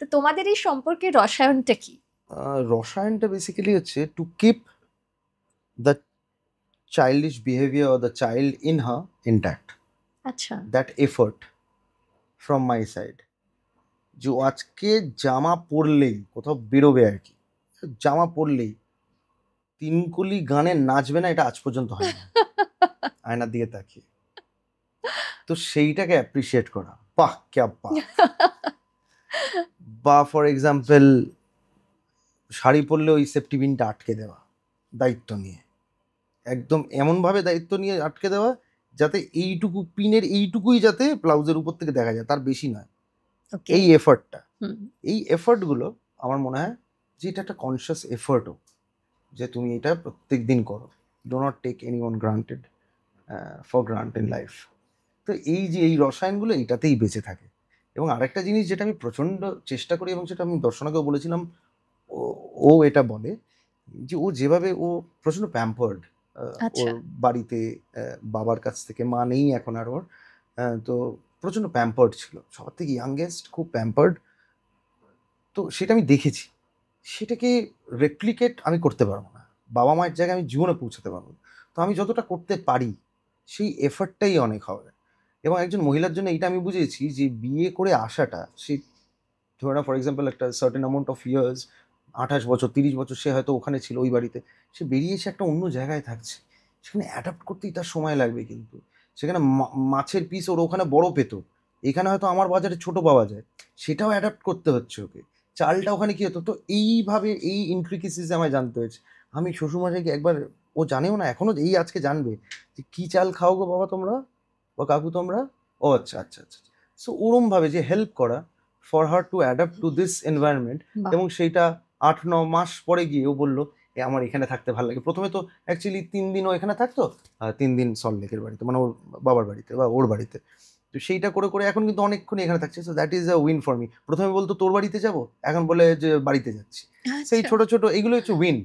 তো তোমাদের এই সম্পর্কের রসায়নটা কি? রসায়নটা বেসিক্যালি হচ্ছে to keep the childish behaviour or the child in her intact, আচ্ছা। That effort from my side. যে ও আজকে জামা পরলেই কোথাও বেরোবে আর কি, জামা পরলেই তিনকলি গানে নাচবে না, এটা আজ পর্যন্ত হয় না আয়নার দিকে তাকিয়ে। তো সেইটাকে অ্যাপ্রিসিয়েট করা, বাহ ক্যা বাহ। বা ফর এক্সাম্পল শাড়ি পরলে ওই সেফটি পিনটা আটকে দেওয়া, দায়িত্ব নিয়ে, একদম এমনভাবে দায়িত্ব নিয়ে আটকে দেওয়া যাতে এইটুকু পিনের এইটুকুই যাতে ব্লাউজের উপর থেকে দেখা যায়, তার বেশি নয়। ওকে। এই এফর্টটা, হুম। এই এফর্টগুলো আমার মনে হয় যে এটা একটা কনসিয়াস এফর্টও, যে তুমি এটা প্রত্যেক দিন করো। Do not take any one granted for grant in life. তো এই যে এই রসায়নগুলো এইটাতেই বেঁচে থাকে। এবং আরেকটা জিনিস যেটা আমি প্রচণ্ড চেষ্টা করি, এবং সেটা আমি দর্শনাকেও বলেছিলাম, ও ও এটা বলে যে ও যেভাবে ও প্রচণ্ড প্যাম্পার্ড ওর আচ্ছা। বাড়িতে, বাবার কাছ থেকে, মা নেই এখন আর ওর, তো প্রচণ্ড প্যাম্পার্ড ছিল, সবার থেকে ইয়াংগেস্ট, খুব প্যাম্পার্ড। তো সেটা আমি দেখেছি, সেটাকে রেপ্লিকেট আমি করতে পারবো না, বাবা মায়ের জায়গায় আমি জীবনে পৌঁছাতে পারবো না। তো আমি যতটা করতে পারি সেই এফর্টটাই অনেক হবে। এবং একজন মহিলার জন্য এইটা আমি বুঝেছি যে বিয়ে করে আসাটা, সে ধরে না ফর এক্সাম্পল একটা সার্টেন অ্যামাউন্ট অফ ইয়ার্স, 28 বছর 30 বছর সে হয়তো ওখানে ছিল ওই বাড়িতে, সে বেরিয়ে এসে একটা অন্য জায়গায় থাকছে, সেখানে অ্যাডাপ্ট করতেই তার সময় লাগবে। কিন্তু সেখানে মাছের পিস ওর ওখানে বড় পেত, এখানে হয়তো আমার বাজারে ছোট পাওয়া যায়, সেটাও অ্যাডাপ্ট করতে হচ্ছে ওকে। চালটা ওখানে কী হতো, তো এইভাবে এই ইন্ট্রিকেসিস আমায় জানতে হয়েছে। আমি শ্বশুরমশাইকে একবার, ও জানেও না এখনও, এই আজকে জানবে যে কী চাল খাও গো বাবা তোমরা বা কাকু তোমরা। ও আচ্ছা আচ্ছা আচ্ছা। সো ওরমভাবে যে হেল্প করা for her to adapt to this environment. বাহ। এবং সেইটা 8-9 মাস পরে গিয়ে ও বললো এ আমার এখানে থাকতে ভালো লাগে। প্রথমে তো অ্যাকচুয়ালি 3 দিন ও এখানে থাকতো, 3 দিন সল্টলেকের বাড়িতে, মানে ওর বাবার বাড়িতে বা ওর বাড়িতে। তো সেইটা করে করে এখন কিন্তু অনেকক্ষণ এখানে থাকছে। So that is a win for me. প্রথমে বলতো তোর বাড়িতে যাবো, এখন বলে যে বাড়িতে যাচ্ছি। সেই আচ্ছা। ছোট ছোট এগুলো হচ্ছে উইন।